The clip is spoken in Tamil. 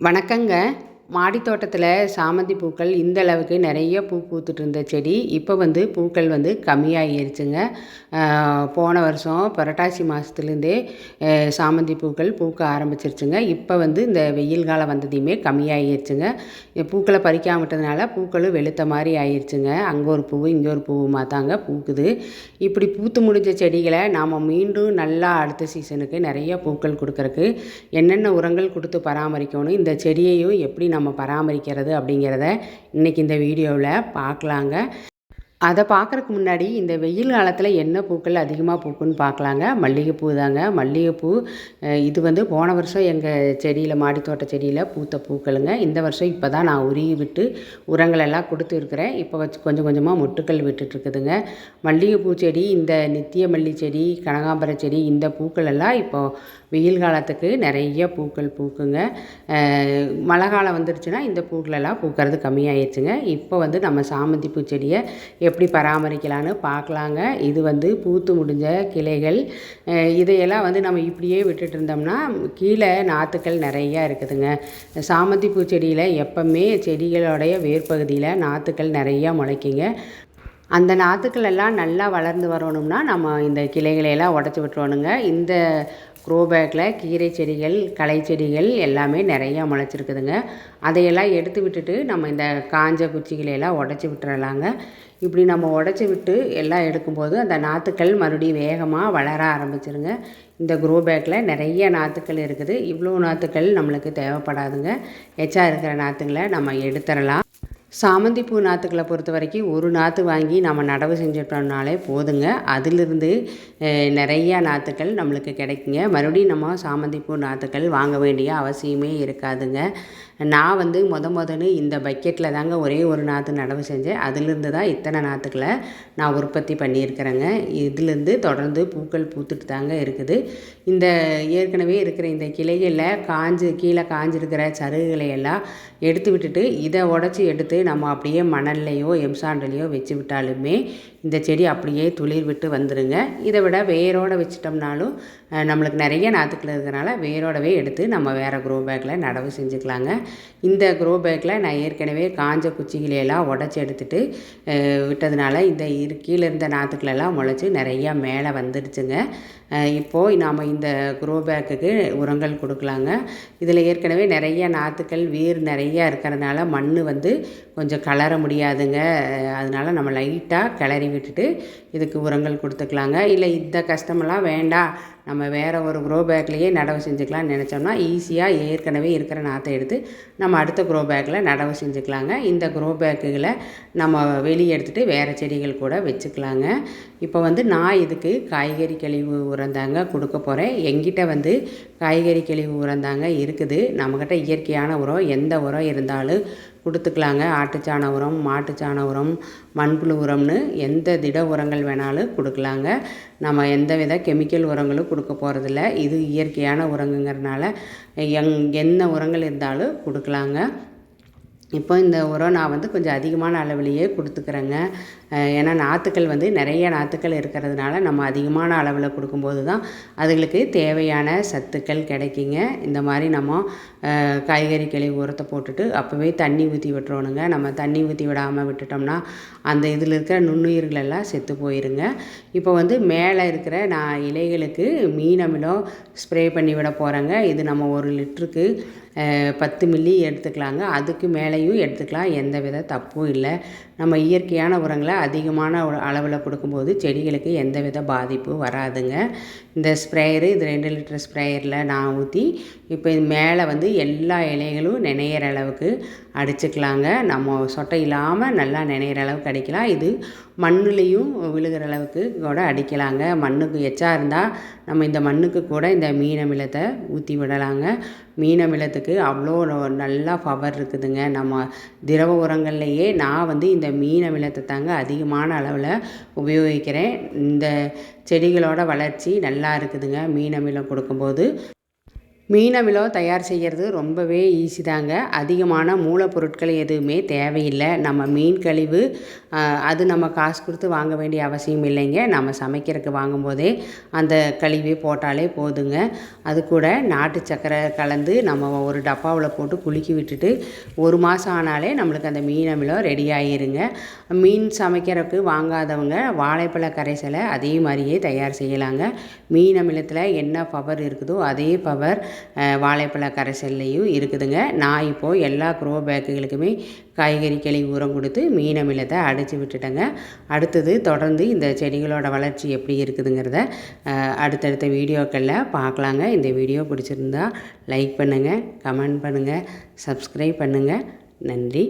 வணக்கங்க. மாடி தோட்டத்தில் சாமந்தி பூக்கள் இந்த அளவுக்கு நிறைய பூ பூத்துட்டு இருந்த செடி இப்போ வந்து பூக்கள் வந்து கம்மியாகிருச்சுங்க. போன வருஷம் புரட்டாசி மாதத்துலேருந்தே சாமந்தி பூக்கள் பூக்க ஆரம்பிச்சிருச்சுங்க. இப்போ வந்து இந்த வெயில் காலம் வந்ததையுமே கம்மியாகிருச்சுங்க. பூக்களை பறிக்காம விட்டதுனால பூக்களும் வெளுத்த மாதிரி ஆயிடுச்சுங்க. அங்கே ஒரு பூ இங்கே ஒரு பூவுமா தாங்க பூக்குது. இப்படி பூத்து முடிஞ்ச செடிகளை நாம் மீண்டும் நல்லா அடுத்த சீசனுக்கு நிறைய பூக்கள் கொடுக்கறக்கு என்னென்ன உரங்கள் கொடுத்து பராமரிக்கணும், இந்த செடியையும் எப்படி நம்ம பராமரிக்கிறது அப்படிங்கிறத இன்றைக்கி இந்த வீடியோவில் பார்க்கலாங்க. அதை பார்க்குறக்கு முன்னாடி இந்த வெயில் காலத்தில் என்ன பூக்கள் அதிகமாக பூக்குன்னு பார்க்கலாங்க. மல்லிகைப்பூ தாங்க. மல்லிகைப்பூ இது வந்து போன வருஷம் எங்கள் செடியில் மாடித்தோட்ட செடியில் பூத்த பூக்களுங்க. இந்த வருஷம் இப்போ தான் நான் உருகி விட்டு உரங்கள் எல்லாம் கொடுத்து இருக்கிறேன். இப்போ வச்சு கொஞ்சம் கொஞ்சமாக மொட்டுக்கள் விட்டுட்டுருக்குதுங்க. மல்லிகைப்பூ செடி, இந்த நித்திய மல்லி செடி, கனகாம்பர செடி, இந்த பூக்கள் எல்லாம் இப்போது வெயில் காலத்துக்கு நிறைய பூக்கள் பூக்குங்க. மழை காலம் வந்துடுச்சுன்னா இந்த பூக்களெல்லாம் பூக்கிறது கம்மியாயிடுச்சுங்க. இப்போ வந்து நம்ம சாமந்தி பூ செடியை எப்படி பராமரிக்கலான்னு பார்க்கலாங்க. இது வந்து பூத்து முடிஞ்ச கிளைகள். இதையெல்லாம் வந்து நம்ம இப்படியே விட்டுட்டு இருந்தோம்னா கீழே நாற்றுக்கள் நிறையா இருக்குதுங்க. சாமந்தி பூ செடியில் எப்போவுமே செடிகளோடைய வேர்பகுதியில் நாற்றுக்கள் நிறையா முளைக்குங்க. அந்த நாற்றுக்கள் எல்லாம் நல்லா வளர்ந்து வரணும்னா நம்ம இந்த கிளைகளையெல்லாம் உடச்சி விட்டுறணுங்க. இந்த க்ரோ பேக்கில் கீரை செடிகள், களை செடிகள் எல்லாமே நிறையா முளைச்சிருக்குதுங்க. அதையெல்லாம் எடுத்து விட்டுட்டு நம்ம இந்த காஞ்ச குச்சிகளையெல்லாம் உடச்சி விட்டுறலாங்க. இப்படி நம்ம உடச்சி விட்டு எல்லாம் எடுக்கும்போது அந்த நாற்றுக்கள் மறுபடியும் வேகமாக வளர ஆரம்பிச்சிருங்க. இந்த க்ரோ பேக்கில் நிறைய நாற்றுக்கள் இருக்குது. இவ்வளோ நாற்றுக்கள் நம்மளுக்கு தேவைப்படாதுங்க. எச்சா இருக்கிற நாற்றுகளை நம்ம எடுத்துடலாம். சாமந்தி பூ நாற்றுக்களை பொறுத்த வரைக்கும் ஒரு நாற்று வாங்கி நம்ம நடவு செஞ்சிட்டோம்னாலே போதுங்க. அதிலிருந்து நிறையா நாற்றுக்கள் நம்மளுக்கு கிடைக்குங்க. மறுபடியும் நம்ம சாமந்தி பூ நாற்றுக்கள் வாங்க வேண்டிய அவசியமே இருக்காதுங்க. நான் வந்து முதன்னு இந்த பக்கெட்டில் தாங்க ஒரே ஒரு நாற்று நடவு செஞ்சேன். அதிலிருந்து தான் இத்தனை நாற்றுக்களை நான் உற்பத்தி பண்ணியிருக்கிறேங்க. இதிலேருந்து தொடர்ந்து பூக்கள் பூத்துட்டு தாங்க இருக்குது. இந்த ஏற்கனவே இருக்கிற இந்த கிளைகளில் கீழே காஞ்சிருக்கிற சருகுகளை எல்லாம் எடுத்து விட்டுட்டு இதை உடச்சி எடுத்து நம்ம அப்படியே மணல்லையோ எம்சாண்ட்லையோ வச்சு விட்டாலுமே இந்த செடி அப்படியே துளிர் விட்டு வந்துடுங்க. இதை விட வேரோடு வச்சிட்டோம்னாலும் நம்மளுக்கு நிறைய நாற்றுக்கள் இருக்கிறனால வேரோடவே எடுத்து நம்ம வேறு க்ரோ பேக்கில் நடவு செஞ்சுக்கலாங்க. இந்த க்ரோ பேக்கில் நான் ஏற்கனவே காஞ்ச குச்சிகளையெல்லாம் உடச்சி எடுத்துகிட்டு விட்டதுனால இந்த கீழே இருந்த நாற்றுக்களெல்லாம் முளைச்சி நிறையா மேலே வந்துடுச்சுங்க. இப்போது நாம் இந்த க்ரோ பேக்குக்கு உரங்கள் கொடுக்கலாங்க. இதில் ஏற்கனவே நிறைய நாற்றுக்கள் வேர் நிறையா இருக்கிறதுனால மண் வந்து கொஞ்சம் கிளற முடியாதுங்க. அதனால் நம்ம லைட்டாக கிளறி விட்டுட்டு இதுக்கு உரங்கள் கொடுத்துக்கலாங்க. இல்லை இந்த கஷ்டமெல்லாம் வேண்டாம், நம்ம வேறு ஒரு க்ரோ பேக்லேயே நடவு செஞ்சுக்கலாம்னு நினச்சோம்னா ஈஸியாக ஏற்கனவே இருக்கிற நாற்றை எடுத்து நம்ம அடுத்த க்ரோ பேக்கில் நடவு செஞ்சுக்கலாங்க. இந்த க்ரோ பேக்குகளை நம்ம வெளியே எடுத்துகிட்டு வேறு செடிகள் கூட வச்சுக்கலாங்க. இப்போ வந்து நான் இதுக்கு காய்கறி கழிவு உரம் தாங்க கொடுக்க போகிறேன். எங்கிட்ட வந்து காய்கறி கழிவு உரம் தாங்க இருக்குது. நம்மக்கிட்ட இயற்கையான உரம் எந்த உரம் இருந்தாலும் கொடுத்துக்கலாங்க. ஆட்டுச்சாண உரம், மாட்டுச்சாண உரம், மண்புழு உரம்னு எந்த திட உரங்கள் வேணாலும் கொடுக்கலாங்க. நம்ம எந்த வித கெமிக்கல் உரங்களும் கொடுக்க போகிறதில்ல. இது இயற்கையான உரங்குங்கிறதுனால என்ன உரங்கள் இருந்தாலும் கொடுக்கலாங்க. இப்போ இந்த உரம் நான் வந்து கொஞ்சம் அதிகமான அளவிலேயே கொடுத்துக்கிறேங்க. ஏன்னா நாற்றுக்கள் வந்து நிறைய நாற்றுக்கள் இருக்கிறதுனால நம்ம அதிகமான அளவில் கொடுக்கும்போது தான் அதுகளுக்கு தேவையான சத்துக்கள் கிடைக்குங்க. இந்த மாதிரி நம்ம காய்கறி கழிவு உரத்தை போட்டுட்டு அப்போவே தண்ணி ஊற்றி விட்டுறணுங்க. நம்ம தண்ணி ஊற்றி விடாமல் விட்டுட்டோம்னா அந்த இதில் இருக்கிற நுண்ணுயிர்கள் எல்லாம் செத்து போயிருங்க. இப்போ வந்து மேலே இருக்கிற நான் இலைகளுக்கு மீன் அமிலம் ஸ்ப்ரே பண்ணி விட போகிறேங்க. இது நம்ம 1 லிட்டருக்கு 10 மில்லி எடுத்துக்கலாங்க. அதுக்கு மேலேயும் எடுத்துக்கலாம், எந்த வித தப்பும் இல்லை. நம்ம இயற்கையான உரங்களை அதிகமான அளவில் கொடுக்கும்போது செடிகளுக்கு எந்த வித பாதிப்பும் வராதுங்க. இந்த ஸ்ப்ரேயரு இது 2 லிட்டர் ஸ்ப்ரேயரில் நான் ஊற்றி இப்போ இது மேலே வந்து எல்லா இலைகளும் நினைகிற அளவுக்கு அடிச்சுக்கலாங்க. நம்ம சொட்டை இல்லாமல் நல்லா நினைகிற அளவுக்கு அடிக்கலாம். இது மண்ணுலேயும் விழுகிற அளவுக்கு கூட அடிக்கலாங்க. மண்ணுக்கு எச்சா இருந்தால் நம்ம இந்த மண்ணுக்கு கூட இந்த மீன் அமிலத்தை ஊற்றி விடலாங்க. மீன் அமிலத்துக்கு அவ்வளோ நல்லா பவர் இருக்குதுங்க. நம்ம திரவ உரங்கள்லையே நான் வந்து இந்த மீன் அமிலத்தை தாங்க அதிகமான அளவில் உபயோகிக்கிறேன். இந்த செடிகளோட வளர்ச்சி நல்லா இருக்குதுங்க மீன் அமிலம் கொடுக்கும்போது. மீன் அமிலம் தயார் செய்கிறது ரொம்பவே ஈஸி தாங்க. அதிகமான மூலப்பொருட்கள் எதுவுமே தேவையில்லை. நம்ம மீன் கழிவு அது நம்ம காசு கொடுத்து வாங்க வேண்டிய அவசியம் இல்லைங்க. நம்ம சமைக்கிறதுக்கு வாங்கும்போதே அந்த கழிவே போட்டாலே போதுங்க. அது கூட நாட்டு சர்க்கரை கலந்து நம்ம ஒரு டப்பாவில் போட்டு குலுக்கி விட்டுட்டு 1 மாதம் ஆனாலே நம்மளுக்கு அந்த மீன் அமிலம் ரெடி ஆகிருங்க. மீன் சமைக்கிறதுக்கு வாங்காதவங்க வாழைப்பழ கரைசலை அதே மாதிரியே தயார் செய்யலாங்க. மீன் அமிலத்தில் என்ன பவர் இருக்குதோ அதே பவர் வாழைப்பழ கரைசல்லையும் இருக்குதுங்க. நான் இப்போது எல்லா க்ரோ பேக்குகளுக்குமே காய்கறி கழிவு உரம் கொடுத்து மீன் அமிலத்தை அடித்து விட்டுட்டேங்க. அடுத்தது தொடர்ந்து இந்த செடிகளோட வளர்ச்சி எப்படி இருக்குதுங்கிறத அடுத்தடுத்த வீடியோக்களில் பார்க்கலாங்க. இந்த வீடியோ பிடிச்சிருந்தா லைக் பண்ணுங்கள், கமெண்ட் பண்ணுங்கள், சப்ஸ்கிரைப் பண்ணுங்கள். நன்றி.